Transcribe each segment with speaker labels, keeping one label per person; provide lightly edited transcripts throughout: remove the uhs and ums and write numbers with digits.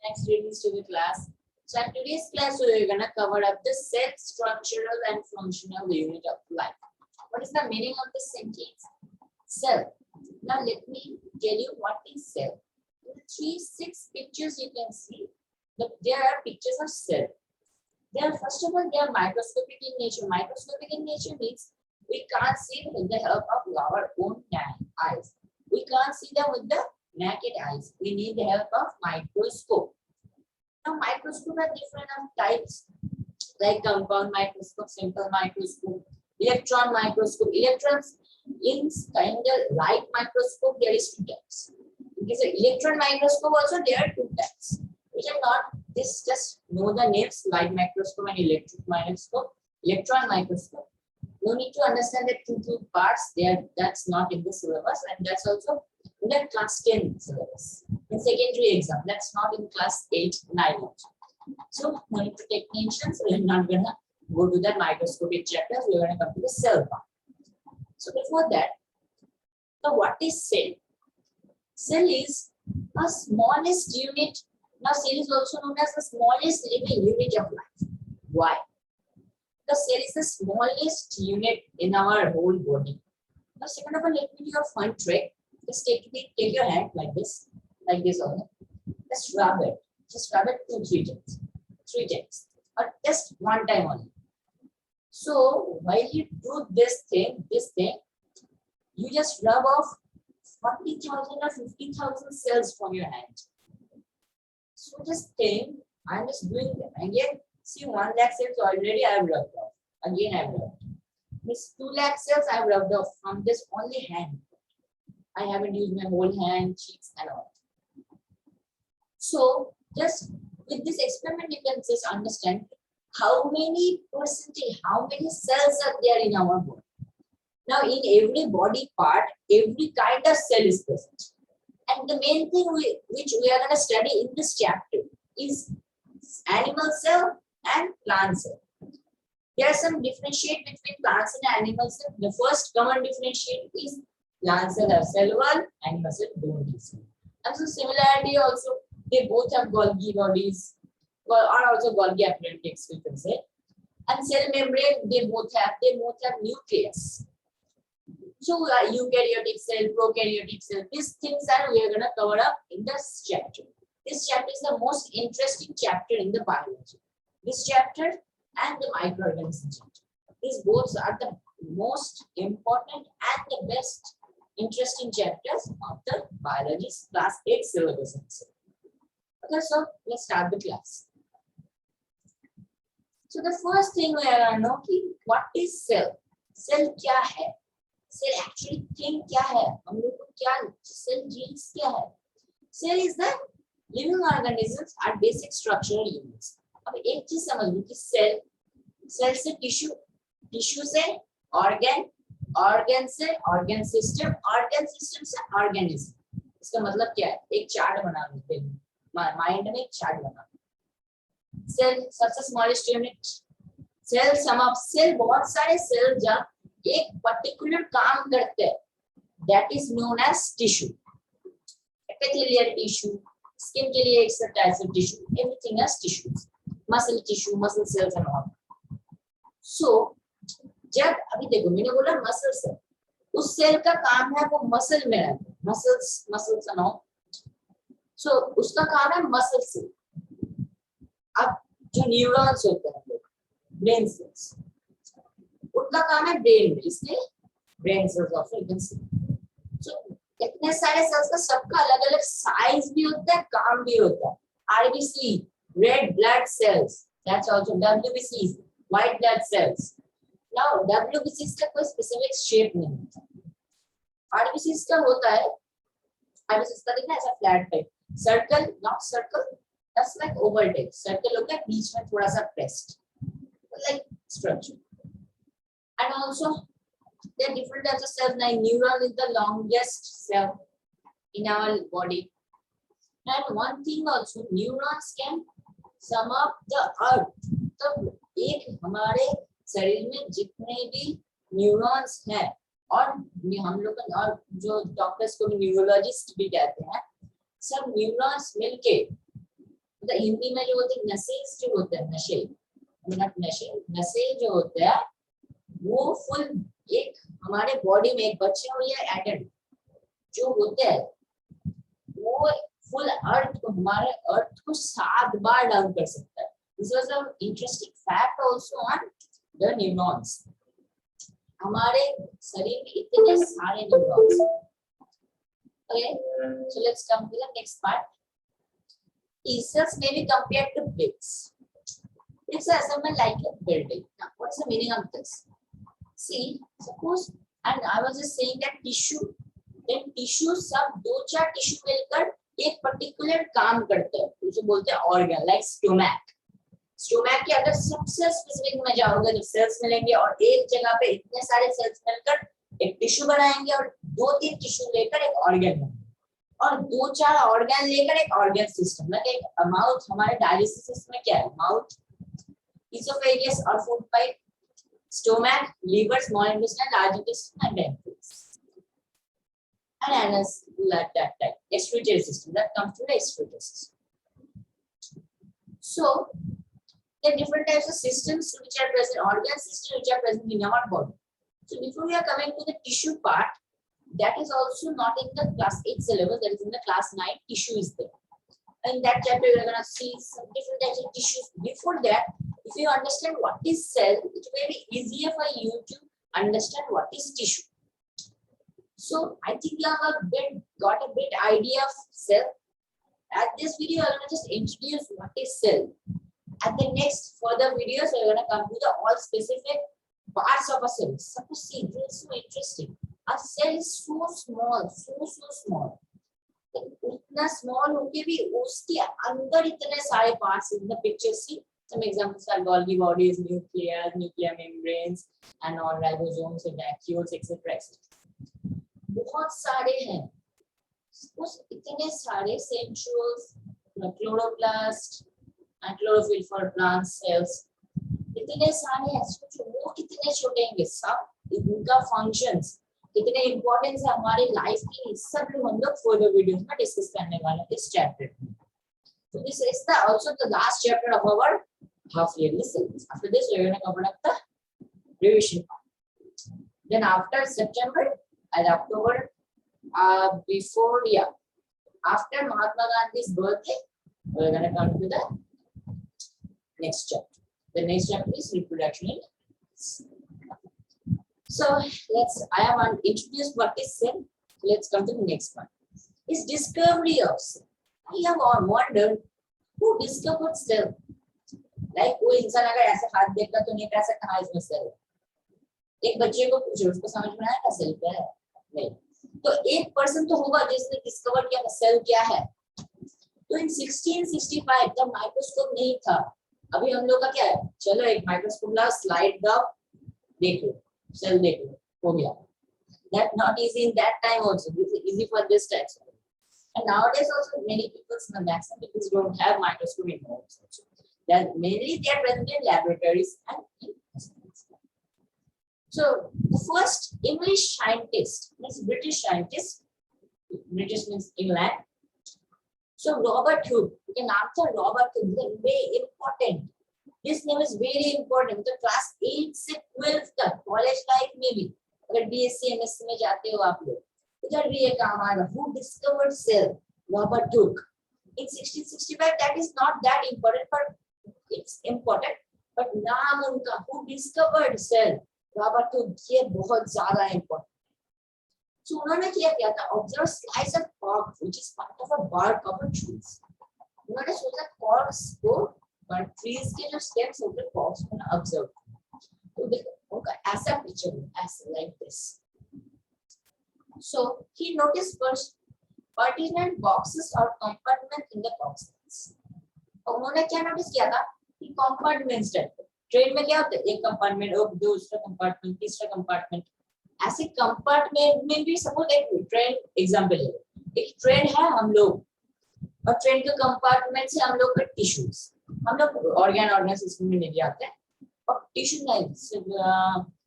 Speaker 1: Next readings to the class. So in today's class, we are gonna cover up the cell structural and functional unit of life. What is the meaning of this sentence? Cell. Now let me tell you what is cell. In the 6 pictures you can see that there are pictures of cell. They are, first of all, they are microscopic in nature. Microscopic in nature means we can't see them with the help of our own eyes. We can't see them with the naked eyes. We need the help of microscope. Now, microscope are different of types, like compound microscope, simple microscope, electron microscope. Electrons in kind of light microscope, there is 2 types. In case of electron microscope, also there are 2 types, which are not this. Just know the names: light microscope and electric microscope. Electron microscope. No need to understand the two parts. There, that's not in the syllabus, and that's also in the class 10 syllabus. In secondary exam, that's not in class 8, 9. So no need to take tension. So we're not gonna go to the microscopic chapters. We're gonna come to the cell part. So before that, so what is cell? Cell is a smallest unit. Now cell is also known as the smallest living unit of life. Why? The cell is the smallest unit in our whole body. Now, second of all, let me do a fun trick. Just take your hand like this only. Just rub it. Just rub it 2-3 times. 3 times. Or just one time only. So while you do this thing, you just rub off 40,000 or 50,000 cells from your hand. So just think, I'm just doing that. Again, see, 1 lakh cells already I have rubbed off. Again I have rubbed. This 2 lakh cells I have rubbed off from this only hand. I haven't used my whole hand, cheeks and all. So just with this experiment, you can just understand how many percentage, how many cells are there in our body. Now in every body part, every kind of cell is present. And the main thing which we are going to study in this chapter is animal cell and plant cell. There are some differentiate between plants and animal cell. The first common differentiate is plant cell have cell wall, animal cell don't have cell. And so similarity also, they both have Golgi bodies, or also Golgi appendix, we can say. And cell membrane, they both have nucleus. So eukaryotic cell, prokaryotic cell, these things are we are going to cover up in this chapter. This chapter is the most interesting chapter in the biology. This chapter and the microorganism chapter. These both are the most important and the best interesting chapters of the biology class 8 syllabus. Okay, so let's start the class. So the first thing we are going to know is what is cell? Cell क्या है? Cell actually thing क्या है? हम लोग को क्या cell genes क्या है? Cell is the living organisms are basic structural units. अब एक चीज समझ लो कि सेल से टिश्यू से ऑर्गन से ऑर्गन सिस्टम से ऑर्गेनिज्म. इसका मतलब क्या है? एक चार्ट बना लेते हैं माइंड में. एक चार्ट बना सेल सबसे smallest unit. Cell sum of cell, बहुत सारे सेल जब एक पर्टिकुलर काम करते हैं, that is known as tissue. Epithelial tissue, skin के लिए एक type of tissue, everything as tissues. Muscle tissue, muscle cells and all. So जब अभी देखो मैंने बोला मसल सेल, उस सेल का काम है वो मसल में रहता है, मसल्स एंड ऑल. सो उसका काम है मसल सेल. अब जो न्यूरॉन्स होते हैं लोग, ब्रेन सेल्स, उनका काम है ब्रेन में, इसलिए brain cells also you can see. So इतने सारे सेल्स का सबका अलग अलग साइज भी होता है, काम भी होता है. RBC, red blood cells, that's also WBCs, white blood cells. Now WBCs का कोई specific shape नहीं होता. RBCs का होता है, RBCs का देखना ऐसा flat type, circle, not circle, that's like oval type. Circle होता है बीच में थोड़ा सा pressed, like structure. And also there are different types of cells. Like neuron is the longest cell in our body. And one thing also, neurons can sum up the earth. तो एक हमारे शरीर में जितने भी न्यूरॉन्स हैं, और हम लोग और जो डॉक्टर्स को न्यूरोलॉजिस्ट भी कहते हैं, सब न्यूरॉन्स मिलके मतलब हिंदी में जो होते हैं नसेज जो होते हैं, नशे नशे नशे जो होते हैं वो फुल एक हमारे बॉडी में एक बचे हुए एटम जो होते हैं वो फुल अर्थ को हमारे अर्थ को 7 बार डाउन कर सकता है. This was a interesting fact also on the neurons. हमारे शरीर में इतने सारे neurons. Okay, so let's come to the next part. T-cells may be compared to bricks. Bricks are assembled like a building. Now, what's the meaning of this? See, suppose, and I was just saying that tissue, then tissue सब 2-4 tissue मिलकर एक particular काम करते हैं, उसे बोलते हैं organ, like stomach. Stomach के अगर सबसे specific में जाओगे तो cells मिलेंगे और एक जगह पे इतने सारे cells मिलकर एक टिश्यू बनाएंगे और 2-3 टिश्यू लेकर एक ऑर्गन बनाएंगे और 2-4 ऑर्गन लेकर एक ऑर्गन सिस्टम. लाइक माउथ, हमारे डाइजेस्टिव सिस्टम में क्या है? माउथ, इसोफेगस और food pipe, stomach, liver, small intestine, large intestine and pancreas. And anus like that type. Excretory system that comes to the excretory system. So there are different types of systems which are present, organ systems which are present in our body. So before we are coming to the tissue part, that is also not in the class 8 syllabus, that is in the class 9, tissue is there. In that chapter, we are going to see some different types of tissues. Before that, if you understand what is cell, it will be easier for you to understand what is tissue. So I think you have got a bit idea of cell. At this video, I am going to just introduce what is cell. At the next further videos, we are going to come to the all specific parts of a cell. Suppose see, this is so interesting. A cell is so small, so small. इतना small होके भी उसके अंदर इतने सारे parts in the picture. See some examples are Golgi bodies, nuclear membranes, and all ribosomes and vacuoles, etc. बहुत सारे हैं. उस इतने सारे centrioles, chloroplast, and chlorophyll for plant cells. इतने सारे हैं, वो कितने छोटे हैं, सब इनका फंक्शंस कितने इंपॉर्टेंस है हमारी लाइफ के लिए, सब लोग हम लोग फर्दर वीडियोस में डिस्कस करने वाले हैं इस चैप्टर में. So this is the also the last chapter of our half yearly syllabus. After this we are going to cover up the revision part. Then after September and October, after Mahatma Gandhi's birthday, we are going to come to the next chapter. The next chapter is reproduction in animals. So I have introduced what is cell. Let's come to the next one. Is discovery of cell. I have wondered who discovered cell. Like कोई इंसान अगर ऐसे हाथ देखता तो नहीं कह सकता हाँ इसमें सेल. एक बच्चे को पूछो उसको समझ में आएगा सेल क्या है? नहीं. तो एक पर्सन तो होगा जिसने डिस्कवर किया सेल क्या है. तो in 1665 तब माइक्रोस्कोप नहीं था. अभी हम लोग का क्या है, चलो एक माइक्रोस्कोप ला, स्लाइड द देख लो, सेल देख लो, हो गया. That not easy in that time also. This is easy for this type. And nowadays also many people, maximum people don't have microscope in homes also. That mainly they are present in laboratories and in hospitals. So the first English scientist, this British scientist, British means England. So Robert Hooke, the name था Robert Hooke, very important. This name is very important. तो class 8 से 12 तक college life में भी अगर BSc MSc में जाते हो आप लोग, उधर भी ये काम आएगा. Who discovered cell? Robert Hooke. In 1665, that is not that important, but it's important. But नाम उनका who discovered cell? Robert Hooke. ये बहुत ज़्यादा important. So उन्होंने क्या किया था? Observe slice of cork, which is part of a bark of a trees. उन्होंने सोचा corks को trees के जो stems होते हैं corks को ना observe. तो देखो उनका ऐसा picture है, ऐसा like this. So he noticed first pertinent boxes or compartments in the boxes. और उन्होंने क्या notice किया था? कि compartments है. ट्रेन में क्या होता है? एक compartment, और दूसरा compartment, तीसरा compartment. ऐसे कंपार्टमेंट में भी सपोज एक ट्रेन एग्जांपल है. एक ट्रेन है हम लोग और ट्रेन के कंपार्टमेंट से हम लोग का टिश्यूज हम लोग ऑर्गन सिस्टम में ले आते हैं और टिश्यू नहीं.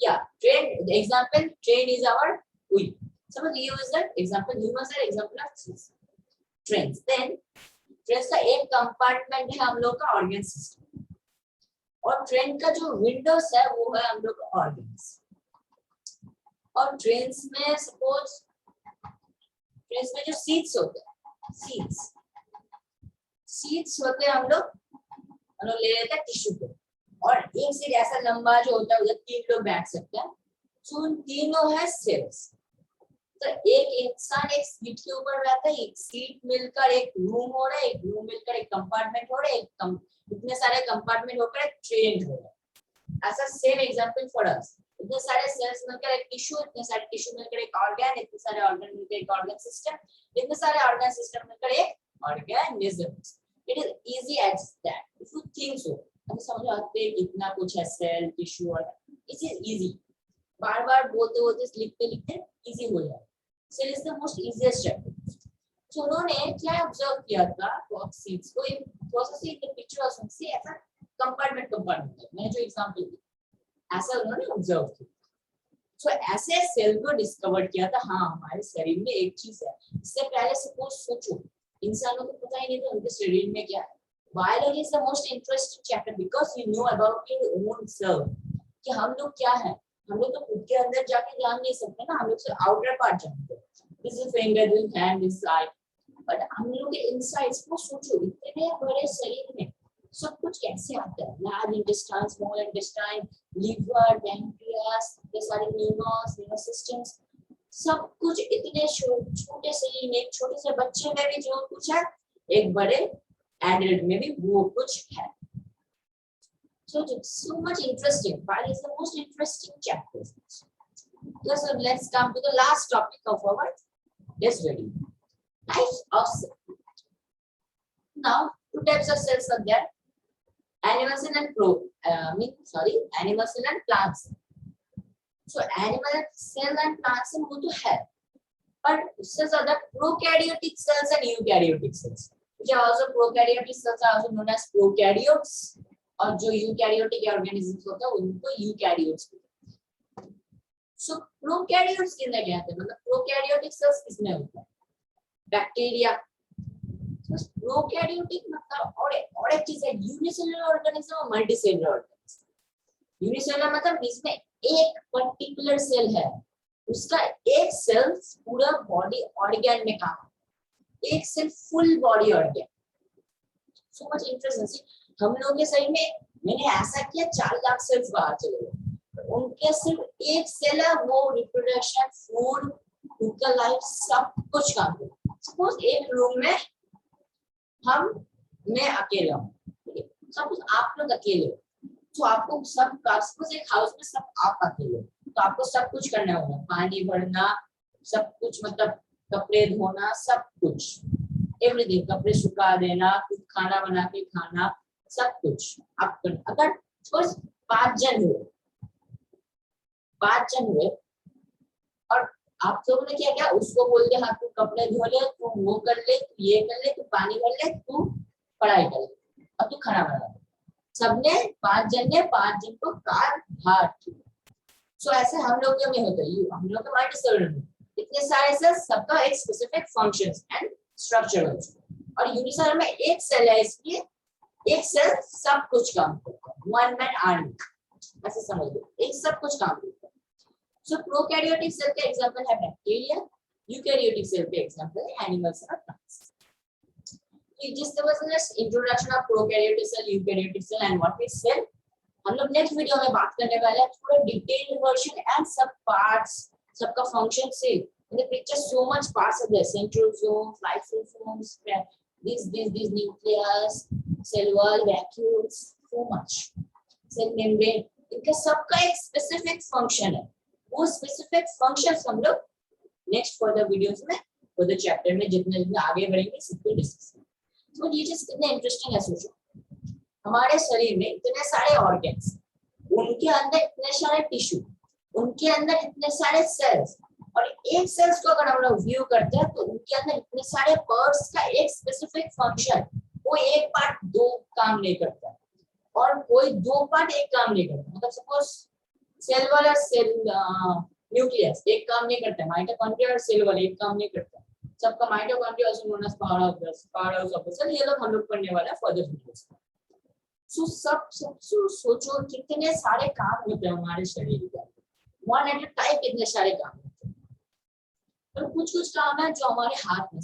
Speaker 1: या train example train is our wheel. Suppose you is that example, humans are example of trains. Then train का एक कंपार्टमेंट है हम लोग का ऑर्गन सिस्टम, और ट्रेन का जो विंडोज है वो है हम लोग का ऑर्गन्स। और ट्रेन में सपोज ट्रेन में जो सीट्स होते हैं, सीट्स होते हैं हम लोग ले लेते हैं टिश्यू को, और एक सीट ऐसा लंबा जो होता है उधर 3 लोग बैठ सकते हैं। तो उन तीनों है सेल्स। तो एक इंसान एक सीट के ऊपर रहता है, एक सीट मिलकर एक रूम हो रहा है, एक रूम मिलकर एक कंपार्टमेंट हो रहा है, इतने सारे कंपार्टमेंट होकर एक ट्रेन हो रहा है। ऐसा सेम एग्जांपल फॉर अस, इतने सारे सेल्स मिलकर एक टिश्यू, इतने सारे टिश्यू मिलकर एक ऑर्गन, इतने सारे ऑर्गन मिलकर एक ऑर्गन सिस्टम, इतने सारे ऑर्गन सिस्टम मिलकर एक organism. It is easy as that if you think so. हम समझ आते हैं कितना कुछ है सेल, टिश्यू, और इट इज इजी। बार बार बोलते बोलते लिखते लिखते इजी हो जाए। Cell is the most easiest chapter. तो उन्होंने क्या ऑब्जर्व किया था बॉक्स सीट्स को, in process in the picture of से ऐसा कंपार्टमेंट मैंने जो एग्जांपल दिया ऐसा उन्होंने ऑब्जर्व किया। तो ऐसे सेल को डिस्कवर किया था। हाँ, हमारे शरीर में एक चीज है, इससे पहले सपोज सोचो इंसानों को पता ही नहीं था उनके शरीर में क्या है। Biology is the most interesting chapter because you know about your own self, कि हम लोग क्या है। हम लोग तो खुद के अंदर जाके जान नहीं सकते ना, हम लोग सिर्फ आउटर पार्ट जानते हैं, this is finger, this hand, this I, but हम लोग के इनसाइड्स को सोचो, इतने बड़े शरीर में सब कुछ कैसे आता है। Large intestine, small intestine, liver, pancreas, ये सारे न्यूरॉन्स, नर्वस सिस्टम्स, सब कुछ इतने छोटे शरीर में, एक छोटे से बच्चे में भी जो कुछ है, एक बड़े एडल्ट में भी वो कुछ है। So it's so much interesting. Biology is the most interesting chapter. So let's come to the last topic of our this video. Types of cells. Now, 2 types of cells are there: animal cell and animal cell and plant cell. So animal cell and plant cell वो तो है, but cells are the prokaryotic cells and eukaryotic cells. Which are also prokaryotic cells are also known as prokaryotes. और जो eukaryotic organisms होता है उनको eukaryotes बोलते हैं। सो प्रोकैरियोट्स किसमें क्या है, मतलब प्रोकैरियोटिक सेल्स किसमें होता है, बैक्टीरिया। तो प्रोकैरियोटिक मतलब और एक चीज है यूनिसेलुलर ऑर्गेनिज्म और मल्टीसेलुलर ऑर्गेनिज्म। यूनिसेलुलर मतलब जिसमें एक पर्टिकुलर सेल है, उसका एक सेल पूरा बॉडी ऑर्गन में काम, एक cell full body organ. So much interesting. हम लोगों के शरीर में मैंने ऐसा किया 4 लाख सेल्स बाहर चले गए, उनके सिर्फ एक सेल है, वो रिप्रोडक्शन, फूड, उनका लाइफ सब कुछ काम करता है। सपोज एक रूम में मैं अकेला हूँ, सपोज आप लोग अकेले हो, तो आपको सब, सपोज एक हाउस में सब आप अकेले हो, तो आपको सब कुछ करना होगा, पानी भरना, सब कुछ, मतलब कपड़े धोना, सब कुछ, एवरीथिंग, कपड़े सुखा देना, कुछ खाना बना के खाना, सब कुछ आप करना। अगर सपोज 5 जन हुए और आप लोगों ने क्या किया, उसको बोल दिया हाँ तू कपड़े धो ले, तू वो कर ले, तू ये कर ले, तू पानी भर ले, तू पढ़ाई कर ले, और तू खाना बना ले। सबने 5 जन ने 5 जन को हाथ। सो ऐसे हम लोग में होता है, हम लोग का मल्टीसेलुलर में इतने सारे सेल्स, सबका एक स्पेसिफिक फंक्शंस एंड स्ट्रक्चर होता है। और यूनिसेलुलर में एक सेल है, इसलिए एक सेल सब कुछ काम करता है, वन मैन आर्मी, ऐसे समझ लो, एक सब कुछ काम करता है। सो प्रोकैरियोटिक सेल का एग्जांपल है बैक्टीरिया, यूकैरियोटिक सेल का एग्जांपल है एनिमल्स और plants. This was the introduction of prokaryotic cell, eukaryotic cell and what is cell. हम लोग नेक्स्ट वीडियो में बात करने वाले हैं थोड़ा डिटेल्ड वर्जन एंड सब पार्ट्स, सबका फंक्शन से। In the picture so much parts are there: centrosome, lysosomes, this nucleus, cell wall, vacuoles, so much, cell membrane, इनका सबका एक स्पेसिफिक फंक्शन है। वो स्पेसिफिक फंक्शंस हम लोग नेक्स्ट फर्दर वीडियोस में, फर्दर चैप्टर में जितने आगे बढ़ेंगे सबको डिस्कस करेंगे। तो ये चीज कितना इंटरेस्टिंग है, सोचो हमारे शरीर में इतने सारे ऑर्गन्स, उनके अंदर इतने सारे टिश्यू, उनके अंदर इतने सारे सेल्स, और एक सेल्स को अगर हम लोग व्यू करते हैं तो उनके अंदर इतने सारे पार्ट्स का एक स्पेसिफिक फंक्शन, कोई एक पार्ट 2 काम नहीं करता और कोई 2 पार्ट एक काम नहीं करता। मतलब सपोज सेल वाला सेल न्यूक्लियस एक काम नहीं करता, माइटोकॉन्ड्रिया और सेल वाला एक काम नहीं करता, सबका mitochondria also known as power house of the cell, ये लोग हम लोग पढ़ने वाला है फर्दर वीडियोस में। सो सब सोचो कितने सारे काम होते हैं हमारे शरीर के, वन एट अ टाइम कितने सारे काम होते हैं। और कुछ काम है जो हमारे हाथ में,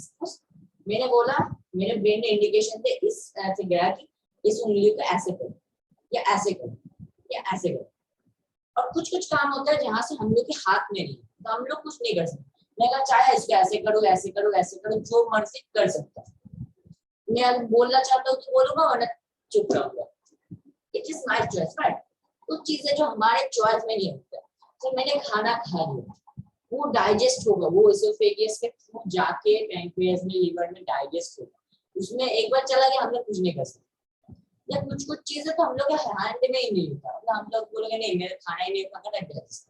Speaker 1: मैंने बोला मेरे ब्रेन ने इंडिकेशन दे इस ऐसे गया कि इस उंगली को ऐसे करो या ऐसे करो या ऐसे करो। और कुछ काम होता है जहां से हम लोग के हाथ में नहीं, तो हम लोग कुछ नहीं कर सकते। मैं कहा चाहे इसको ऐसे करो ऐसे करो ऐसे करो, जो मर्जी कर सकता है। मैं अगर बोलना चाहता हूँ तो बोलूंगा, वरना चुप रहूंगा। It is my choice, right. कुछ चीजें जो हमारे चॉइस में नहीं होता। तो मैंने खाना खा लिया, वो डाइजेस्ट होगा, वो एसोफेगस के थ्रू जाके पैंक्रियास में, लीवर में डाइजेस्ट होगा। उसमें एक बार चला गया, हम लोग कुछ नहीं कर सकते। या कुछ चीजें तो हम लोग के हैंड में ही नहीं होता, मतलब हम लोग बोलेंगे नहीं मेरे खाना ही नहीं खाना डाइजेस्ट।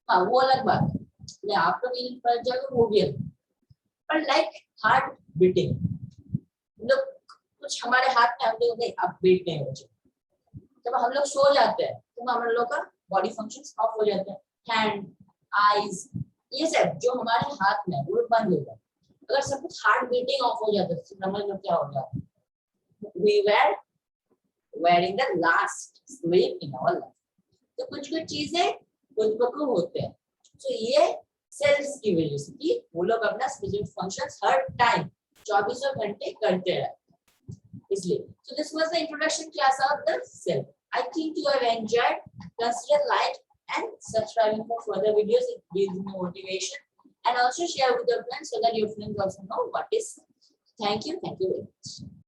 Speaker 1: हाँ वो अलग बात है, मैं आपको भी पर जाकर वो भी अलग। पर लाइक हार्ट बीटिंग, मतलब कुछ हमारे हाथ में, हम लोग नहीं अब बीट नहीं हो जाए। जब हम लोग सो जाते हैं तो हम लोग का बॉडी फंक्शंस ऑफ हो जाते हैं, हैंड, आईज, ये सब जो हमारे हाथ में वो बंद हो जाता है। अगर सब कुछ हार्ट बीटिंग ऑफ हो जाता है तो समझ लो क्या हो जाता है, we were wearing the last sleep in our life। तो कुछ चीजें खुद ब खुद होते हैं। तो ये सेल्स की वजह से कि वो लोग अपना स्पेसिफिक फंक्शंस हर टाइम 24 घंटे करते रहते हैं, इसलिए। So this was the introduction class of the cell. I think you have enjoyed. Consider like and subscribing for further videos. It gives me motivation, and also share with your friends so that your friends also know what is. Thank you very much.